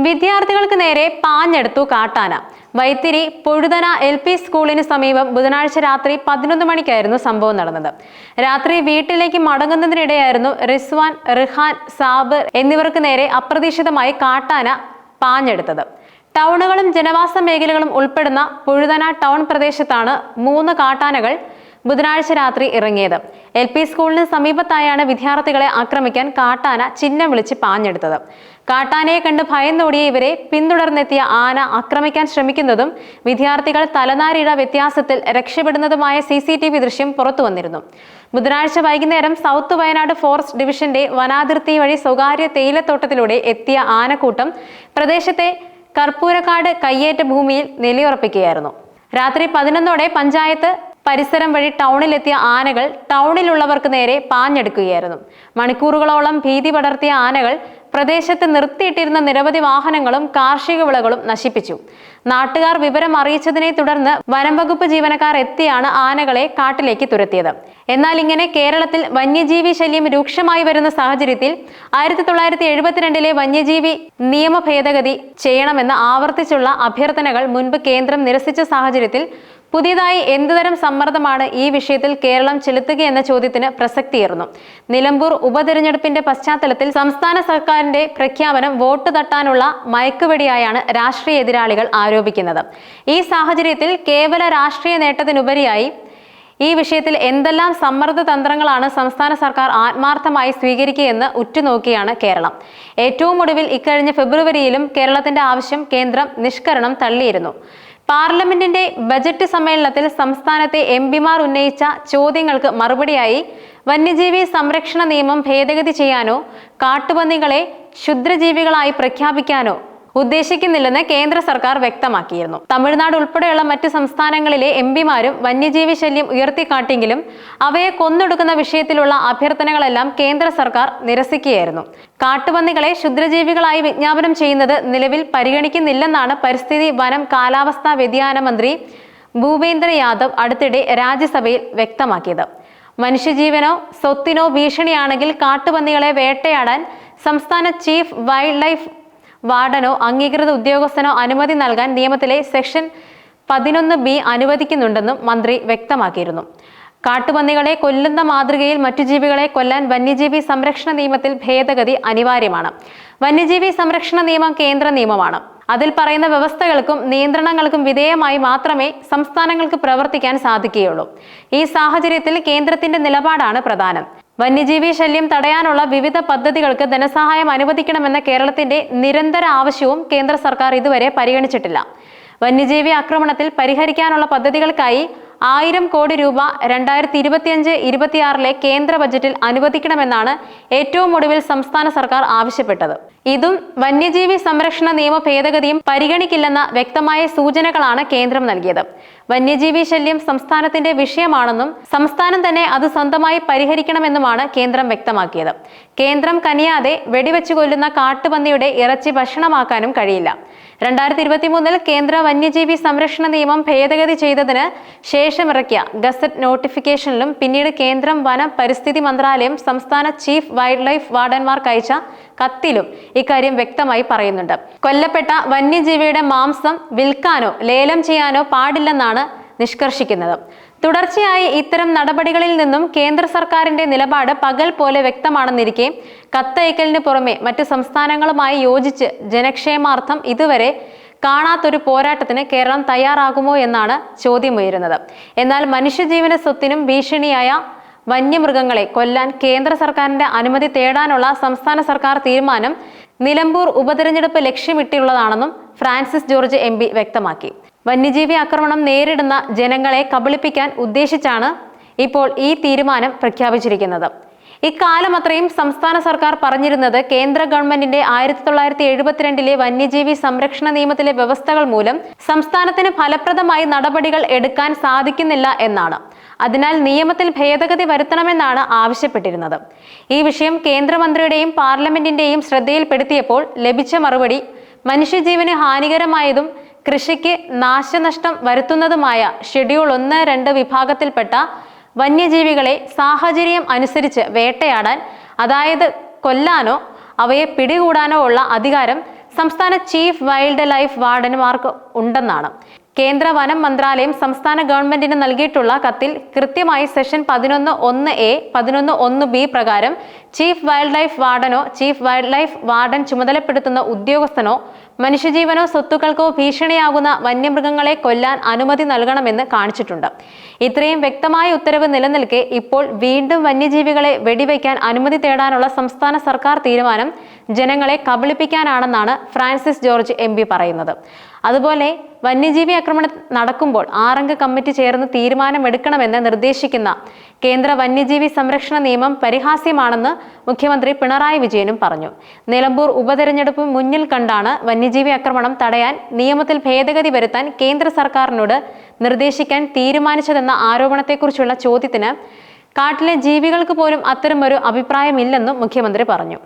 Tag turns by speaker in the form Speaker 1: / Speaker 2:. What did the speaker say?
Speaker 1: വിദ്യാർത്ഥികൾക്ക് നേരെ പാഞ്ഞെടുത്തു കാട്ടാന. വൈത്തിരി പൊഴുതന LP സ്കൂളിന് സമീപം ബുധനാഴ്ച രാത്രി 11 മണിക്കായിരുന്നു സംഭവം നടന്നത്. രാത്രി വീട്ടിലേക്ക് മടങ്ങുന്നതിനിടെയായിരുന്നു റിസ്വാൻ, റിഹാൻ, സാബിർ എന്നിവർക്ക് നേരെ അപ്രതീക്ഷിതമായി കാട്ടാന പാഞ്ഞെടുത്തത്. ടൗണുകളും ജനവാസ മേഖലകളും ഉൾപ്പെടുന്ന പൊഴുതന ടൗൺ പ്രദേശത്താണ് 3 കാട്ടാനകൾ ബുധനാഴ്ച രാത്രി ഇറങ്ങിയത്. LP സ്കൂളിന് സമീപത്തായാണ് വിദ്യാർത്ഥികളെ ആക്രമിക്കാൻ കാട്ടാന ചിഹ്നം വിളിച്ച് പാഞ്ഞെടുത്തത്. കാട്ടാനയെ കണ്ട് ഭയന്നോടിയ ഇവരെ പിന്തുടർന്നെത്തിയ ആന ആക്രമിക്കാൻ ശ്രമിക്കുന്നതും വിദ്യാർത്ഥികൾ തലനാരിഴ വ്യത്യാസത്തിൽ രക്ഷപ്പെടുന്നതുമായ CCTV ദൃശ്യം പുറത്തു വന്നിരുന്നു. ബുധനാഴ്ച വൈകുന്നേരം സൗത്ത് വയനാട് ഫോറസ്റ്റ് ഡിവിഷന്റെ വനാതിർത്തി വഴി സ്വകാര്യ തേയിലത്തോട്ടത്തിലൂടെ എത്തിയ ആനക്കൂട്ടം പ്രദേശത്തെ കർപ്പൂരക്കാട് കയ്യേറ്റ ഭൂമിയിൽ നിലയുറപ്പിക്കുകയായിരുന്നു. രാത്രി 11ഓടെ പഞ്ചായത്ത് പരിസരം വഴി ടൗണിലെത്തിയ ആനകൾ ടൗണിലുള്ളവർക്ക് നേരെ പാഞ്ഞെടുക്കുകയായിരുന്നു. മണിക്കൂറുകളോളം ഭീതി പടർത്തിയ ആനകൾ പ്രദേശത്ത് നിർത്തിയിട്ടിരുന്ന നിരവധി വാഹനങ്ങളും കാർഷിക വിളകളും നശിപ്പിച്ചു. നാട്ടുകാർ വിവരം അറിയിച്ചതിനെ തുടർന്ന് വനം വകുപ്പ് ജീവനക്കാർ എത്തിയാണ് ആനകളെ കാട്ടിലേക്ക് തുരത്തിയത്. എന്നാൽ ഇങ്ങനെ കേരളത്തിൽ വന്യജീവി ശല്യം രൂക്ഷമായി വരുന്ന സാഹചര്യത്തിൽ 1972 വന്യജീവി നിയമ ഭേദഗതി ചെയ്യണമെന്ന് ആവർത്തിച്ചുള്ള അഭ്യർത്ഥനകൾ മുൻപ് കേന്ദ്രം നിരസിച്ച സാഹചര്യത്തിൽ പുതിയതായി എന്തുതരം സമ്മർദ്ദമാണ് ഈ വിഷയത്തിൽ കേരളം ചെലുത്തുകയെന്ന ചോദ്യത്തിന് പ്രസക്തിയേറുന്നു. നിലമ്പൂർ ഉപതെരഞ്ഞെടുപ്പിന്റെ പശ്ചാത്തലത്തിൽ സംസ്ഥാന സർക്കാരിന്റെ പ്രഖ്യാപനം വോട്ട് തട്ടാനുള്ള മയക്കുവെടിയായാണ് രാഷ്ട്രീയ എതിരാളികൾ ആരോപിക്കുന്നത്. ഈ സാഹചര്യത്തിൽ കേവല രാഷ്ട്രീയ നേട്ടത്തിനുപരിയായി ഈ വിഷയത്തിൽ എന്തെല്ലാം സമ്മർദ്ദ തന്ത്രങ്ങളാണ് സംസ്ഥാന സർക്കാർ ആത്മാർത്ഥമായി സ്വീകരിക്കുകയെന്ന് ഉറ്റുനോക്കിയാണ് കേരളം. ഏറ്റവും ഒടുവിൽ ഇക്കഴിഞ്ഞ ഫെബ്രുവരിയിലും കേരളത്തിന്റെ ആവശ്യം കേന്ദ്രം നിഷ്കരണം തള്ളിയിരുന്നു. പാർലമെന്റിന്റെ ബജറ്റ് സമ്മേളനത്തിൽ സംസ്ഥാനത്തെ MPമാർ ഉന്നയിച്ച ചോദ്യങ്ങൾക്ക് മറുപടിയായി വന്യജീവി സംരക്ഷണ നിയമം ഭേദഗതി ചെയ്യാനോ കാട്ടുപന്നികളെ ക്ഷുദ്രജീവികളായി പ്രഖ്യാപിക്കാനോ ഉദ്ദേശിക്കുന്നില്ലെന്ന് കേന്ദ്ര സർക്കാർ വ്യക്തമാക്കിയിരുന്നു. തമിഴ്നാട് ഉൾപ്പെടെയുള്ള മറ്റ് സംസ്ഥാനങ്ങളിലെ MPമാരും വന്യജീവി ശല്യം ഉയർത്തിക്കാട്ടിയെങ്കിലും അവയെ കൊന്നൊടുക്കുന്ന വിഷയത്തിലുള്ള അഭ്യർത്ഥനകളെല്ലാം കേന്ദ്ര സർക്കാർ നിരസിക്കുകയായിരുന്നു. കാട്ടുപന്നികളെ ക്ഷുദ്രജീവികളായി വിജ്ഞാപനം ചെയ്യുന്നത് നിലവിൽ പരിഗണിക്കുന്നില്ലെന്നാണ് പരിസ്ഥിതി, വനം, കാലാവസ്ഥാ വ്യതിയാന മന്ത്രി ഭൂപേന്ദ്ര യാദവ് അടുത്തിടെ രാജ്യസഭയിൽ വ്യക്തമാക്കിയത്. മനുഷ്യജീവനോ സ്വത്തിനോ ഭീഷണിയാണെങ്കിൽ കാട്ടുപന്നികളെ വേട്ടയാടാൻ സംസ്ഥാന ചീഫ് വൈൽഡ് ലൈഫ് വാർഡനോ അംഗീകൃത ഉദ്യോഗസ്ഥനോ അനുമതി നൽകാൻ നിയമത്തിലെ സെക്ഷൻ 11B അനുവദിക്കുന്നുണ്ടെന്നും മന്ത്രി വ്യക്തമാക്കിയിരുന്നു. കാട്ടുപന്നികളെ കൊല്ലുന്ന മാതൃകയിൽ മറ്റു ജീവികളെ കൊല്ലാൻ വന്യജീവി സംരക്ഷണ നിയമത്തിൽ ഭേദഗതി അനിവാര്യമാണ്. വന്യജീവി സംരക്ഷണ നിയമം കേന്ദ്ര നിയമമാണ്. അതിൽ പറയുന്ന വ്യവസ്ഥകൾക്കും നിയന്ത്രണങ്ങൾക്കും വിധേയമായി മാത്രമേ സംസ്ഥാനങ്ങൾക്ക് പ്രവർത്തിക്കാൻ സാധിക്കുകയുള്ളൂ. ഈ സാഹചര്യത്തിൽ കേന്ദ്രത്തിന്റെ നിലപാടാണ് പ്രധാനം. വന്യജീവി ശല്യം തടയാനുള്ള വിവിധ പദ്ധതികൾക്ക് ധനസഹായം അനുവദിക്കണമെന്ന കേരളത്തിന്റെ നിരന്തര ആവശ്യവും കേന്ദ്ര സർക്കാർ ഇതുവരെ പരിഗണിച്ചിട്ടില്ല. വന്യജീവി ആക്രമണത്തിൽ പരിഹരിക്കാനുള്ള പദ്ധതികൾക്കായി 1000 കോടി രൂപ 2025-26 കേന്ദ്ര ബജറ്റിൽ അനുവദിക്കണമെന്നാണ് ഏറ്റവും ഒടുവിൽ സംസ്ഥാന സർക്കാർ ആവശ്യപ്പെട്ടത്. ഇതും വന്യജീവി സംരക്ഷണ നിയമ ഭേദഗതിയും പരിഗണിക്കില്ലെന്ന വ്യക്തമായ സൂചനകളാണ് കേന്ദ്രം നൽകിയത്. വന്യജീവി ശല്യം സംസ്ഥാനത്തിന്റെ വിഷയമാണെന്നും സംസ്ഥാനം തന്നെ അത് സ്വന്തമായി പരിഹരിക്കണമെന്നുമാണ് കേന്ദ്രം വ്യക്തമാക്കിയത്. കേന്ദ്രം കനിയാതെ വെടിവെച്ചു കൊല്ലുന്ന കാട്ടുപന്നിയുടെ ഇറച്ചി ഭക്ഷണമാക്കാനും കഴിയില്ല. 2023 കേന്ദ്ര വന്യജീവി സംരക്ഷണ നിയമം ഭേദഗതി ചെയ്തതിന് ശേഷമിറക്കിയ ഗസറ്റ് നോട്ടിഫിക്കേഷനിലും പിന്നീട് കേന്ദ്രം വനം, പരിസ്ഥിതി മന്ത്രാലയം സംസ്ഥാന ചീഫ് വൈൽഡ് ലൈഫ് വാർഡന്മാർക്ക് അയച്ച കത്തിലും ഇക്കാര്യം വ്യക്തമായി പറയുന്നുണ്ട്. കൊല്ലപ്പെട്ട വന്യജീവിയുടെ മാംസം വിൽക്കാനോ ലേലം ചെയ്യാനോ പാടില്ലെന്നാണ് നിഷ്കർഷിക്കുന്നത്. തുടർച്ചയായി ഇത്തരം നടപടികളിൽ നിന്നും കേന്ദ്ര സർക്കാരിന്റെ നിലപാട് പകൽ പോലെ വ്യക്തമാണെന്നിരിക്കെ കത്തയക്കലിന് പുറമെ മറ്റ് സംസ്ഥാനങ്ങളുമായി യോജിച്ച് ജനക്ഷേമാർത്ഥം ഇതുവരെ കാണാത്തൊരു പോരാട്ടത്തിന് കേരളം തയ്യാറാകുമോ എന്നാണ് ചോദ്യമുയരുന്നത്. എന്നാൽ മനുഷ്യജീവന സ്വത്തിനും ഭീഷണിയായ വന്യമൃഗങ്ങളെ കൊല്ലാൻ കേന്ദ്ര സർക്കാരിന്റെ അനുമതി തേടാനുള്ള സംസ്ഥാന സർക്കാർ തീരുമാനം നിലമ്പൂർ ഉപതെരഞ്ഞെടുപ്പ് ലക്ഷ്യമിട്ടുള്ളതാണെന്നും ഫ്രാൻസിസ് ജോർജ് MP വ്യക്തമാക്കി. വന്യജീവി ആക്രമണം നേരിടുന്ന ജനങ്ങളെ കബളിപ്പിക്കാൻ ഉദ്ദേശിച്ചാണ് ഇപ്പോൾ ഈ തീരുമാനം പ്രഖ്യാപിച്ചിരിക്കുന്നത്. ഇക്കാലം അത്രയും സംസ്ഥാന സർക്കാർ പറഞ്ഞിരുന്നത് കേന്ദ്ര ഗവൺമെന്റിന്റെ 1972 വന്യജീവി സംരക്ഷണ നിയമത്തിലെ വ്യവസ്ഥകൾ മൂലം സംസ്ഥാനത്തിന് ഫലപ്രദമായി നടപടികൾ എടുക്കാൻ സാധിക്കുന്നില്ല എന്നാണ്. അതിനാൽ നിയമത്തിൽ ഭേദഗതി വരുത്തണമെന്നാണ് ആവശ്യപ്പെട്ടിരുന്നത്. ഈ വിഷയം കേന്ദ്രമന്ത്രിയുടെയും പാർലമെന്റിന്റെയും ശ്രദ്ധയിൽപ്പെടുത്തിയപ്പോൾ ലഭിച്ച മറുപടി മനുഷ്യജീവന് ഹാനികരമായതും കൃഷിക്ക് നാശനഷ്ടം വരുത്തുന്നതുമായ ഷെഡ്യൂൾ 1-2 വിഭാഗത്തിൽപ്പെട്ട വന്യജീവികളെ സാഹചര്യം അനുസരിച്ച് വേട്ടയാടാൻ, അതായത് കൊല്ലാനോ അവയെ പിടികൂടാനോ ഉള്ള അധികാരം സംസ്ഥാന ചീഫ് വൈൽഡ് ലൈഫ് വാർഡന്മാർക്ക് ഉണ്ടെന്നാണ്. കേന്ദ്ര വനം മന്ത്രാലയം സംസ്ഥാന ഗവൺമെന്റിന് നൽകിയിട്ടുള്ള കത്തിൽ കൃത്യമായി സെഷൻ 11(1)(a) 11(1)(b) പ്രകാരം ചീഫ് വൈൽഡ് ലൈഫ് വാർഡനോ ചീഫ് വൈൽഡ് ലൈഫ് വാർഡൻ ചുമതലപ്പെടുത്തുന്ന ഉദ്യോഗസ്ഥനോ മനുഷ്യജീവനോ സ്വത്തുക്കൾക്കോ ഭീഷണിയാകുന്ന വന്യമൃഗങ്ങളെ കൊല്ലാൻ അനുമതി നൽകണമെന്ന് കാണിച്ചിട്ടുണ്ട്. ഇത്രയും വ്യക്തമായ ഉത്തരവ് നിലനിൽക്കെ ഇപ്പോൾ വീണ്ടും വന്യജീവികളെ വെടിവെക്കാൻ അനുമതി തേടാനുള്ള സംസ്ഥാന സർക്കാർ തീരുമാനം ജനങ്ങളെ കബളിപ്പിക്കാനാണെന്നാണ് ഫ്രാൻസിസ് ജോർജ് MP പറയുന്നത്. അതുപോലെ വന്യജീവി ആക്രമണം നടക്കുമ്പോൾ 6-അംഗ കമ്മിറ്റി ചേർന്ന് തീരുമാനമെടുക്കണമെന്ന് നിർദ്ദേശിക്കുന്ന കേന്ദ്ര വന്യജീവി സംരക്ഷണ നിയമം പരിഹാസ്യമാണെന്ന് മുഖ്യമന്ത്രി പിണറായി വിജയനും പറഞ്ഞു. നിലമ്പൂർ ഉപതെരഞ്ഞെടുപ്പ് മുന്നിൽ കണ്ടാണ് വന്യജീവി ആക്രമണം തടയാൻ നിയമത്തിൽ ഭേദഗതി വരുത്താൻ കേന്ദ്ര സർക്കാരിനോട് നിർദ്ദേശിക്കാൻ തീരുമാനിച്ചതെന്ന ആരോപണത്തെക്കുറിച്ചുള്ള ചോദ്യത്തിന് കാട്ടിലെ ജീവികൾക്ക് പോലും അത്തരമൊരു അഭിപ്രായമില്ലെന്നും മുഖ്യമന്ത്രി പറഞ്ഞു.